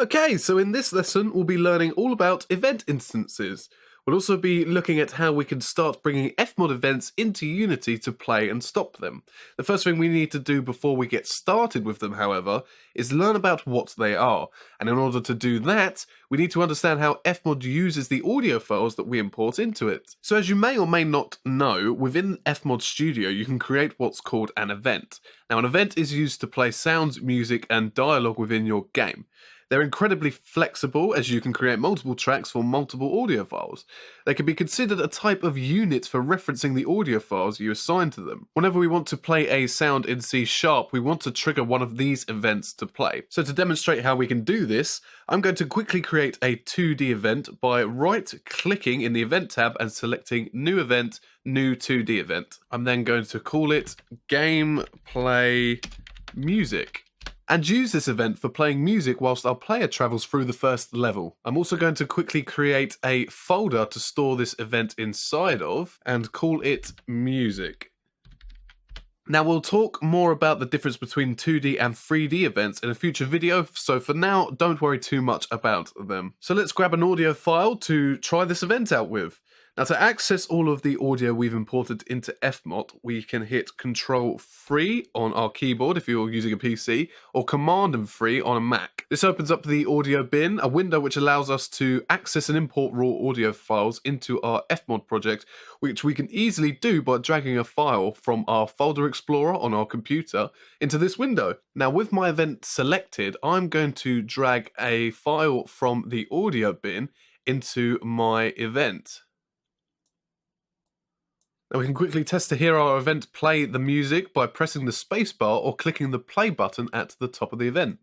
Okay, so in this lesson, we'll be learning all about event instances. We'll also be looking at how we can start bringing FMOD events into Unity to play and stop them. The first thing we need to do before we get started with them, however, is learn about what they are. And in order to do that, we need to understand how FMOD uses the audio files that we import into it. So as you may or may not know, within FMOD Studio, you can create what's called an event. Now, an event is used to play sounds, music, and dialogue within your game. They're incredibly flexible, as you can create multiple tracks for multiple audio files. They can be considered a type of unit for referencing the audio files you assign to them. Whenever we want to play a sound in C#, we want to trigger one of these events to play. So to demonstrate how we can do this, I'm going to quickly create a 2D event by right-clicking in the Event tab and selecting New Event, New 2D Event. I'm then going to call it Gameplay Music, and use this event for playing music whilst our player travels through the first level. I'm also going to quickly create a folder to store this event inside of and call it Music. Now we'll talk more about the difference between 2D and 3D events in a future video, so for now don't worry too much about them. So let's grab an audio file to try this event out with. Now to access all of the audio we've imported into FMOD, we can hit Ctrl+3 on our keyboard if you're using a PC, or Command+3 on a Mac. This opens up the audio bin, a window which allows us to access and import raw audio files into our FMOD project, which we can easily do by dragging a file from our folder explorer on our computer into this window. Now with my event selected, I'm going to drag a file from the audio bin into my event. Now we can quickly test to hear our event play the music by pressing the spacebar or clicking the play button at the top of the event.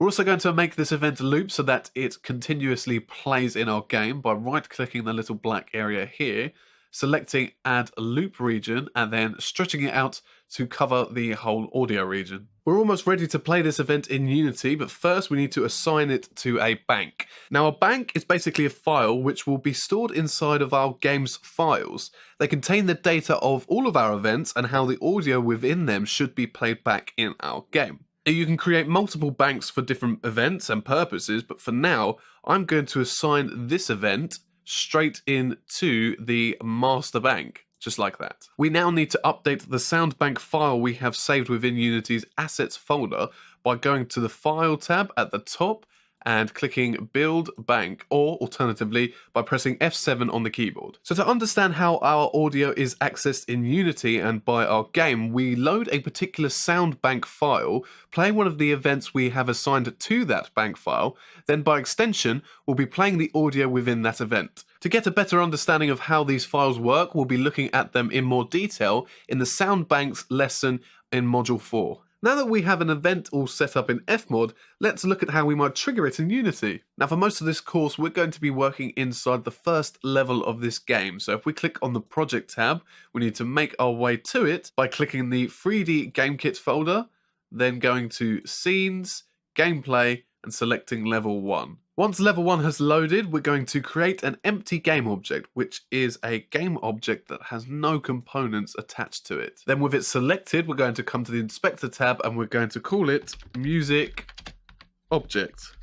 We're also going to make this event loop so that it continuously plays in our game by right-clicking the little black area here, selecting Add Loop Region, and then stretching it out to cover the whole audio region. We're almost ready to play this event in Unity, but first we need to assign it to a bank. Now a bank is basically a file which will be stored inside of our game's files. They contain the data of all of our events and how the audio within them should be played back in our game. You can create multiple banks for different events and purposes, but for now I'm going to assign this event straight into the master bank, just like that. We now need to update the sound bank file we have saved within Unity's assets folder by going to the File tab at the top and clicking Build Bank, or alternatively by pressing F7 on the keyboard. So to understand how our audio is accessed in Unity and by our game, we load a particular sound bank file, playing one of the events we have assigned to that bank file, then by extension, we'll be playing the audio within that event. To get a better understanding of how these files work, we'll be looking at them in more detail in the sound banks lesson in Module 4. Now that we have an event all set up in FMOD, let's look at how we might trigger it in Unity. Now for most of this course, we're going to be working inside the first level of this game. So if we click on the Project tab, we need to make our way to it by clicking the 3D Game Kit folder, then going to Scenes, Gameplay, and selecting Level 1. Once Level 1 has loaded, we're going to create an empty game object, which is a game object that has no components attached to it. Then with it selected, we're going to come to the Inspector tab and we're going to call it Music Object.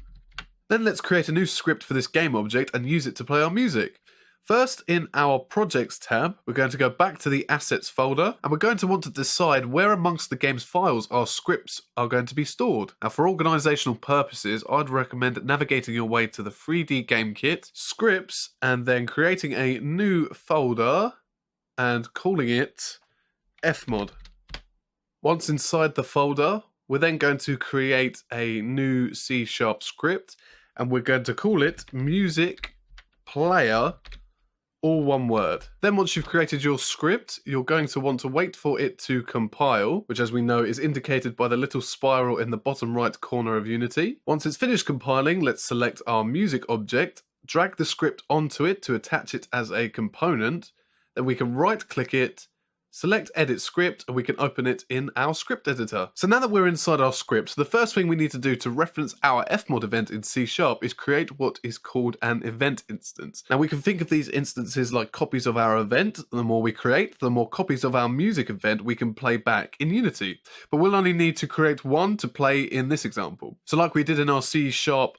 Then let's create a new script for this game object and use it to play our music. First, in our Projects tab, we're going to go back to the Assets folder, and we're going to want to decide where amongst the game's files our scripts are going to be stored. Now, for organizational purposes, I'd recommend navigating your way to the 3D Game Kit, Scripts, and then creating a new folder and calling it FMOD. Once inside the folder, we're then going to create a new C# script, and we're going to call it Music Player, all one word. Then once you've created your script, you're going to want to wait for it to compile, which as we know is indicated by the little spiral in the bottom right corner of Unity. Once it's finished compiling, let's select our music object, drag the script onto it to attach it as a component, then we can right click it, Select Edit Script, and we can open it in our script editor. So now that we're inside our script, the first thing we need to do to reference our FMOD event in C# is create what is called an event instance. Now we can think of these instances like copies of our event. The more we create, the more copies of our music event we can play back in Unity. But we'll only need to create one to play in this example. So like we did in our C#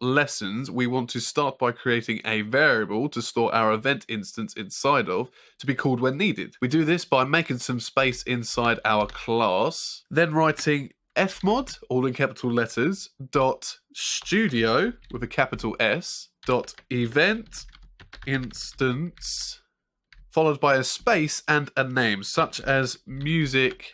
lessons, we want to start by creating a variable to store our event instance inside of to be called when needed. We do this by making some space inside our class, then writing FMOD, all in capital letters, dot studio with a capital S, dot event instance, followed by a space and a name, such as music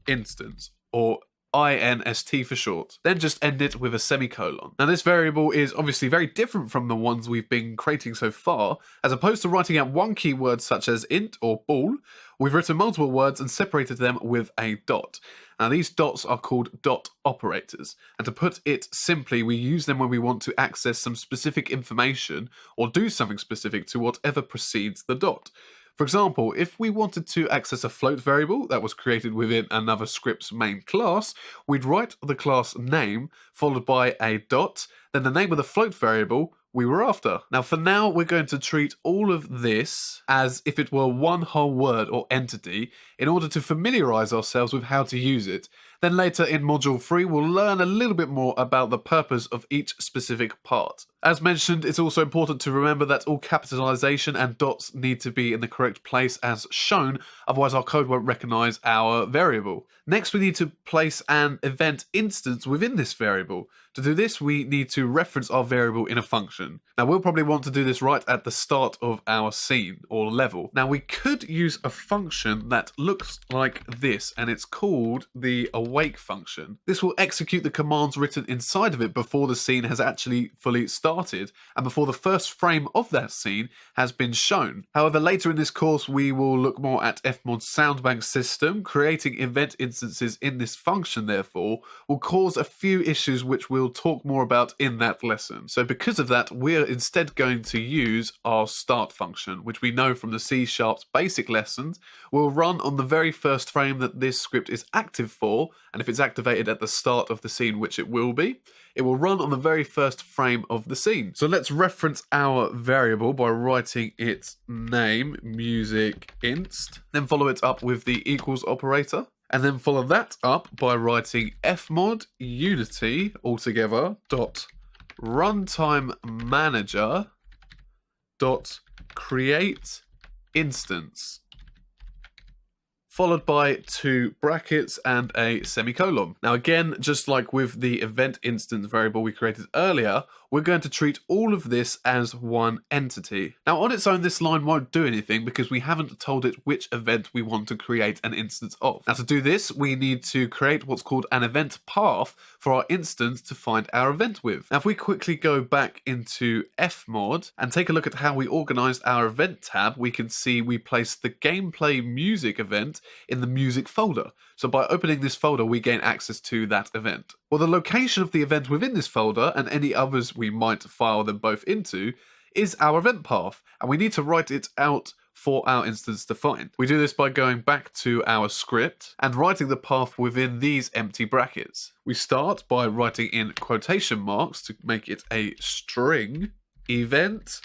instance, or INST for short. Then just end it with a semicolon. Now this variable is obviously very different from the ones we've been creating so far. As opposed to writing out one keyword such as int or bool, we've written multiple words and separated them with a dot. Now these dots are called dot operators, and to put it simply, we use them when we want to access some specific information or do something specific to whatever precedes the dot. For example, if we wanted to access a float variable that was created within another script's main class, we'd write the class name followed by a dot, then the name of the float variable we were after. Now for now, we're going to treat all of this as if it were one whole word or entity in order to familiarize ourselves with how to use it. Then later in Module 3, we'll learn a little bit more about the purpose of each specific part. As mentioned, it's also important to remember that all capitalization and dots need to be in the correct place as shown, otherwise our code won't recognize our variable. Next, we need to place an event instance within this variable. To do this, we need to reference our variable in a function. Now, we'll probably want to do this right at the start of our scene or level. Now, we could use a function that looks like this, and it's called the awake function. This will execute the commands written inside of it before the scene has actually fully started and before the first frame of that scene has been shown. However, later in this course, we will look more at FMOD's soundbank system. Creating event instances in this function, therefore, will cause a few issues which we'll talk more about in that lesson. So because of that, we're instead going to use our start function, which we know from the C#'s basic lessons will run on the very first frame that this script is active for, and if it's activated at the start of the scene, which it will be, it will run on the very first frame of the scene. So let's reference our variable by writing its name, music inst, then follow it up with the equals operator, and then follow that up by writing fmod unity altogether dot runtime manager dot create instance, followed by 2 brackets and a semicolon. Now again, just like with the event instance variable we created earlier, we're going to treat all of this as one entity. Now on its own, this line won't do anything because we haven't told it which event we want to create an instance of. Now to do this, we need to create what's called an event path for our instance to find our event with. Now if we quickly go back into FMOD and take a look at how we organized our event tab, we can see we placed the gameplay music event in the music folder. So by opening this folder, we gain access to that event. Well, the location of the event within this folder and any others we might file them both into is our event path, and we need to write it out for our instance to find. We do this by going back to our script and writing the path within these empty brackets. We start by writing in quotation marks to make it a string event :/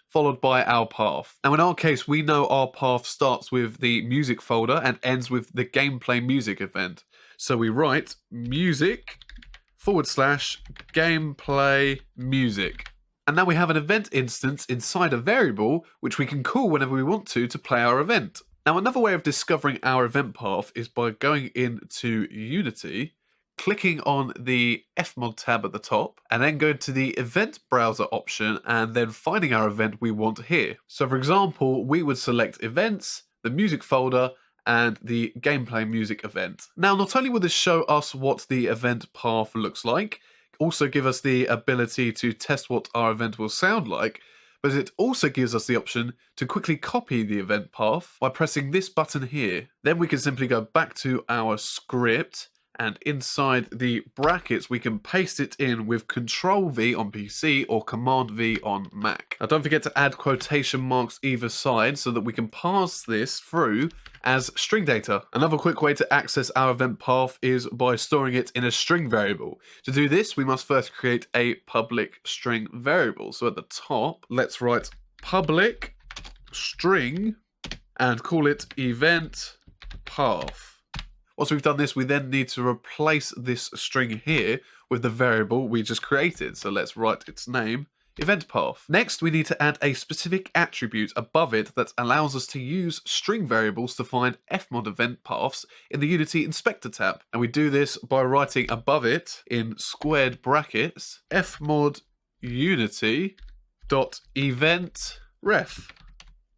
followed by our path. Now in our case, we know our path starts with the music folder and ends with the gameplay music event. So we write music / gameplay music. And now we have an event instance inside a variable which we can call whenever we want to play our event. Now another way of discovering our event path is by going into Unity, clicking on the FMOD tab at the top, and then going to the event browser option and then finding our event we want here. So for example, we would select events, the music folder, and the gameplay music event. Now not only will this show us what the event path looks like, also give us the ability to test what our event will sound like, but it also gives us the option to quickly copy the event path by pressing this button here. Then we can simply go back to our script and inside the brackets we can paste it in with Control V on PC or Command V on Mac. Now don't forget to add quotation marks either side so that we can pass this through as string data. Another quick way to access our event path is by storing it in a string variable. To do this, we must first create a public string variable. So at the top, let's write public string and call it event path. Once we've done this, we then need to replace this string here with the variable we just created. So let's write its name, event path. Next, we need to add a specific attribute above it that allows us to use string variables to find FMOD event paths in the Unity Inspector tab. And we do this by writing above it in squared brackets, FMOD Unity dot event ref.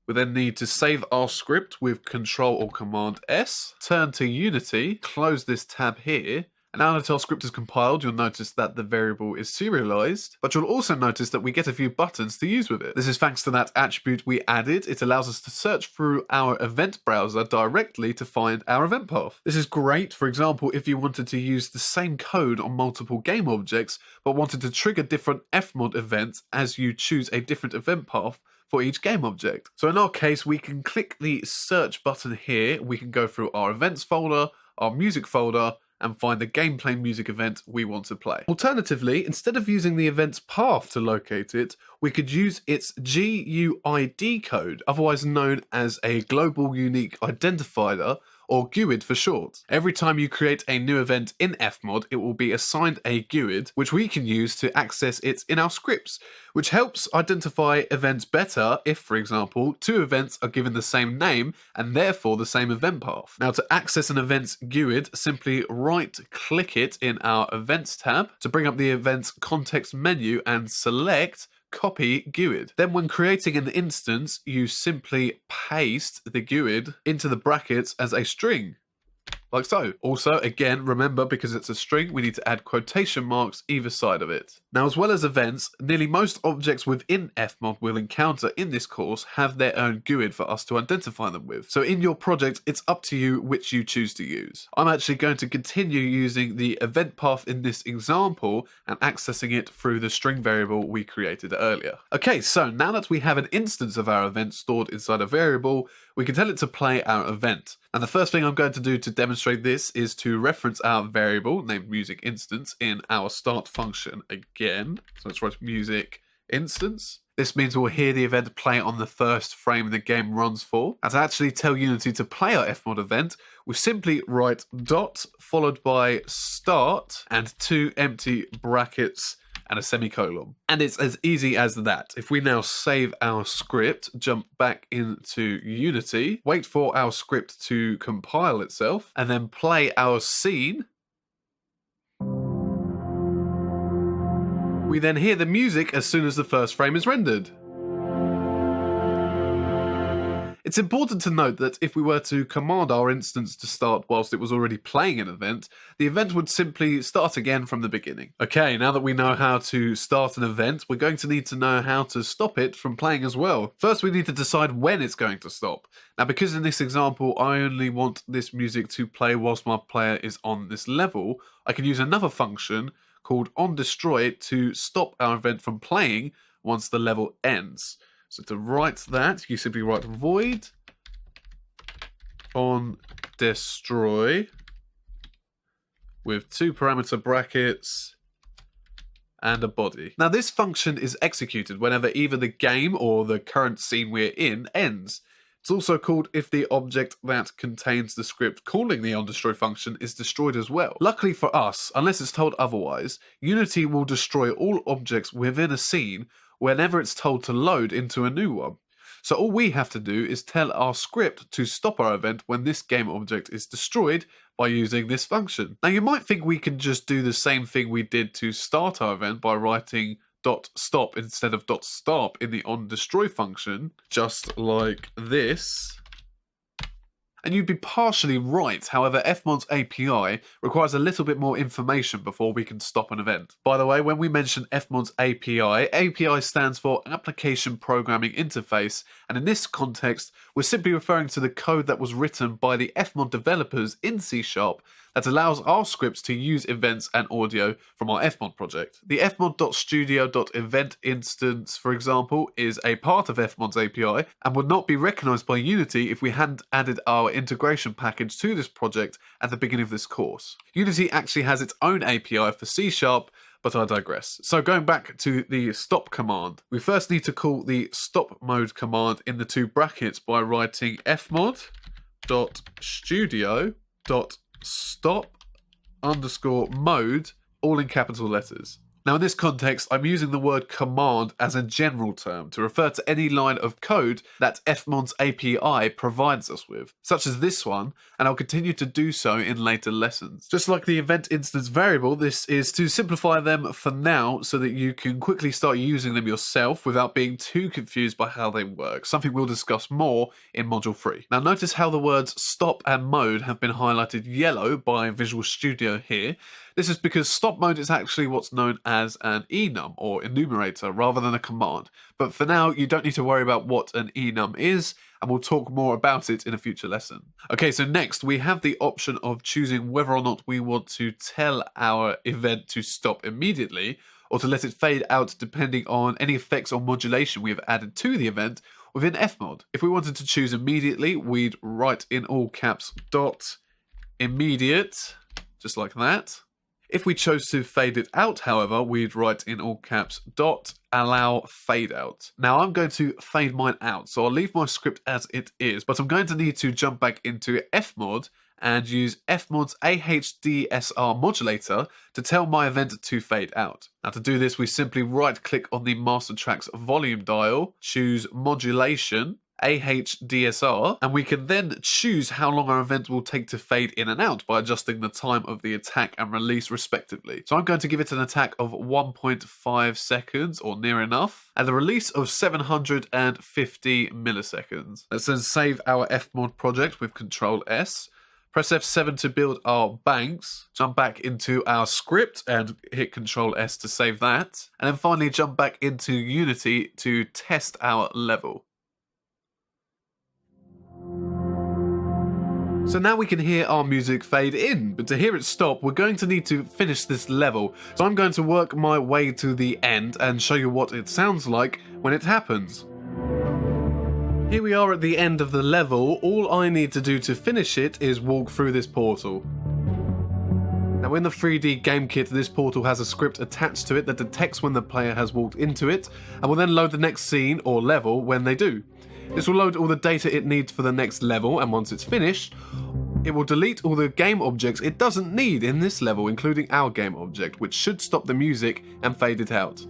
We then need to save our script with Control or Command S, turn to Unity, close this tab here, and now that our script is compiled, you'll notice that the variable is serialized, but you'll also notice that we get a few buttons to use with it. This is thanks to that attribute we added. It allows us to search through our event browser directly to find our event path. This is great, for example, if you wanted to use the same code on multiple game objects, but wanted to trigger different FMOD events as you choose a different event path for each game object. So in our case, we can click the search button here. We can go through our events folder, our music folder, and find the gameplay music event we want to play. Alternatively, instead of using the event's path to locate it, we could use its GUID code, otherwise known as a Global Unique Identifier, or GUID for short. Every time you create a new event in FMOD, it will be assigned a GUID, which we can use to access it in our scripts, which helps identify events better if, for example, two events are given the same name and therefore the same event path. Now, to access an event's GUID, simply right-click it in our Events tab to bring up the event's context menu and select Copy GUID. Then when creating an instance, you simply paste the GUID into the brackets as a string, like so. Also, again, remember, because it's a string, we need to add quotation marks either side of it. Now, as well as events, nearly most objects within FMOD we'll encounter in this course have their own GUID for us to identify them with. So in your project, it's up to you which you choose to use. I'm actually going to continue using the event path in this example and accessing it through the string variable we created earlier. Okay, so now that we have an instance of our event stored inside a variable, we can tell it to play our event. And the first thing I'm going to do to demonstrate this is to reference our variable named music instance in our start function again. So let's write music instance. This means we'll hear the event play on the first frame the game runs for. And to actually tell Unity to play our FMOD event, we simply write dot followed by start and two empty brackets and a semicolon. And it's as easy as that. If we now save our script, jump back into Unity, wait for our script to compile itself, and then play our scene, we then hear the music as soon as the first frame is rendered. It's important to note that if we were to command our instance to start whilst it was already playing an event, the event would simply start again from the beginning. Okay, now that we know how to start an event, we're going to need to know how to stop it from playing as well. First, we need to decide when it's going to stop. Now, because in this example, I only want this music to play whilst my player is on this level, I can use another function called onDestroy to stop our event from playing once the level ends. So to write that, you simply write void onDestroy with two parameter brackets and a body. Now this function is executed whenever either the game or the current scene we're in ends. It's also called if the object that contains the script calling the onDestroy function is destroyed as well. Luckily for us, unless it's told otherwise, Unity will destroy all objects within a scene whenever it's told to load into a new one. So all we have to do is tell our script to stop our event when this game object is destroyed by using this function. Now you might think we can just do the same thing we did to start our event by writing .stop instead of .stop in the onDestroy function, just like this. And you'd be partially right, however FMOD's API requires a little bit more information before we can stop an event. By the way, when we mention FMOD's API stands for Application Programming Interface, and in this context, we're simply referring to the code that was written by the FMOD developers in C# that allows our scripts to use events and audio from our FMOD project. The fmod.studio.event instance, for example, is a part of FMOD's API and would not be recognized by Unity if we hadn't added our integration package to this project at the beginning of this course. Unity actually has its own API for C#, but I digress. So going back to the stop command, we first need to call the stop mode command in the two brackets by writing fmod.studio.stop_mode, all in capital letters. Now in this context, I'm using the word command as a general term to refer to any line of code that FMOD's API provides us with, such as this one, and I'll continue to do so in later lessons. Just like the event instance variable, this is to simplify them for now so that you can quickly start using them yourself without being too confused by how they work, something we'll discuss more in Module 3. Now notice how the words stop and mode have been highlighted yellow by Visual Studio here. This is because stop mode is actually what's known as an enum or enumerator rather than a command. But for now, you don't need to worry about what an enum is, and we'll talk more about it in a future lesson. Okay, so next we have the option of choosing whether or not we want to tell our event to stop immediately or to let it fade out depending on any effects or modulation we have added to the event within FMOD. If we wanted to choose immediately, we'd write in all caps .immediate, just like that. If we chose to fade it out, however, we'd write in all caps .allow fade out. Now I'm going to fade mine out, so I'll leave my script as it is, but I'm going to need to jump back into FMOD and use FMOD's AHDSR modulator to tell my event to fade out. Now to do this, we simply right click on the master track's volume dial, choose modulation, AHDSR, and we can then choose how long our event will take to fade in and out by adjusting the time of the attack and release respectively. So I'm going to give it an attack of 1.5 seconds or near enough, and the release of 750 milliseconds. Let's then save our FMOD project with Control S. Press F7 to build our banks, jump back into our script and hit Control S to save that, and then finally jump back into Unity to test our level. So now we can hear our music fade in, but to hear it stop, we're going to need to finish this level. So I'm going to work my way to the end and show you what it sounds like when it happens. Here we are at the end of the level. All I need to do to finish it is walk through this portal. Now in the 3D game kit, this portal has a script attached to it that detects when the player has walked into it, and will then load the next scene or level when they do. This will load all the data it needs for the next level, and once it's finished, it will delete all the game objects it doesn't need in this level, including our game object, which should stop the music and fade it out.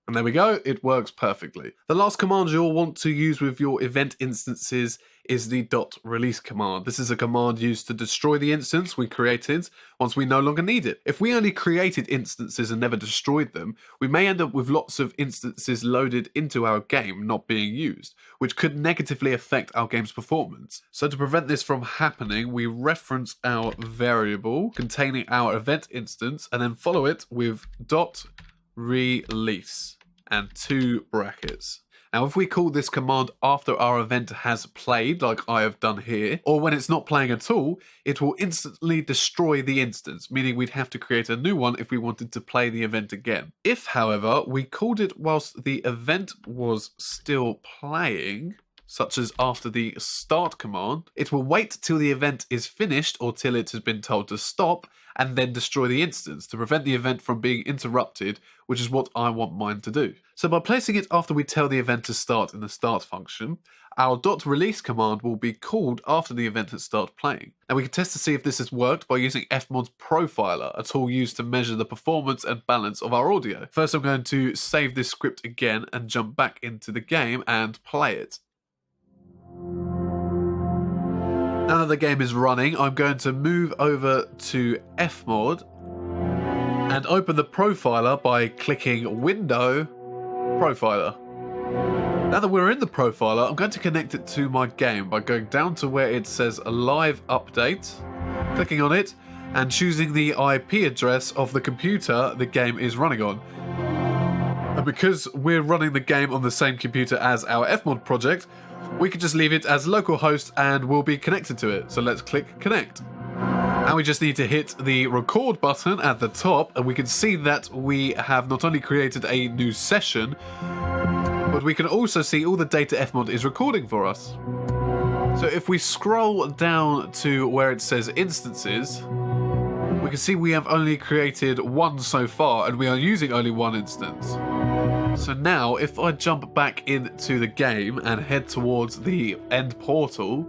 And there we go, it works perfectly. The last command you'll want to use with your event instances is the .release command. This is a command used to destroy the instance we created once we no longer need it. If we only created instances and never destroyed them, we may end up with lots of instances loaded into our game not being used, which could negatively affect our game's performance. So to prevent this from happening, we reference our variable containing our event instance and then follow it with .release and 2 brackets. Now if we call this command after our event has played, like I have done here, or when it's not playing at all, it will instantly destroy the instance, meaning we'd have to create a new one if we wanted to play the event again. If, however, we called it whilst the event was still playing, such as after the start command, it will wait till the event is finished or till it has been told to stop, and then destroy the instance to prevent the event from being interrupted, which is what I want mine to do. So by placing it after we tell the event to start in the start function, our .release command will be called after the event has started playing. And we can test to see if this has worked by using FMOD's Profiler, a tool used to measure the performance and balance of our audio. First I'm going to save this script again and jump back into the game and play it. Now that the game is running, I'm going to move over to FMOD and open the Profiler by clicking Window, Profiler. Now that we're in the Profiler, I'm going to connect it to my game by going down to where it says Live Update, clicking on it, and choosing the IP address of the computer the game is running on. And because we're running the game on the same computer as our FMOD project, we could just leave it as localhost and we'll be connected to it. So let's click connect. And we just need to hit the record button at the top, and we can see that we have not only created a new session, but we can also see all the data FMOD is recording for us. So if we scroll down to where it says instances, we can see we have only created one so far, and we are using only one instance. So now, if I jump back into the game and head towards the end portal,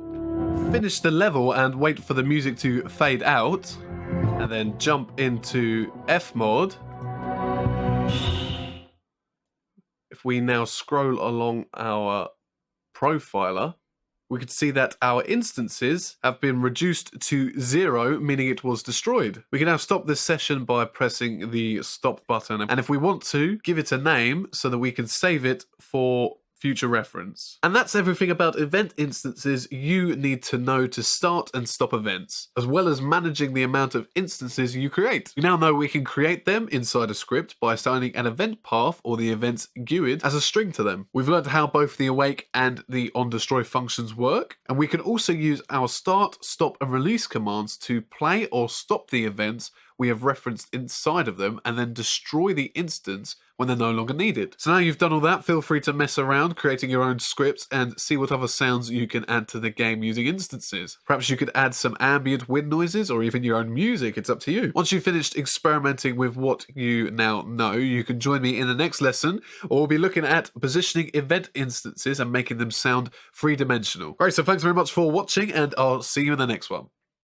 finish the level and wait for the music to fade out, and then jump into FMOD. If we now scroll along our profiler, we can see that our instances have been reduced to 0, meaning it was destroyed. We can now stop this session by pressing the stop button, and if we want to, give it a name so that we can save it for future reference. And that's everything about event instances you need to know to start and stop events, as well as managing the amount of instances you create. You now know we can create them inside a script by assigning an event path or the event's GUID as a string to them. We've learned how both the awake and the onDestroy functions work, and we can also use our start, stop, and release commands to play or stop the events we have referenced inside of them and then destroy the instance when they're no longer needed. So now you've done all that, feel free to mess around creating your own scripts and see what other sounds you can add to the game using instances. Perhaps you could add some ambient wind noises or even your own music, it's up to you. Once you've finished experimenting with what you now know, you can join me in the next lesson, or we'll be looking at positioning event instances and making them sound three-dimensional. Great, so thanks very much for watching, and I'll see you in the next one.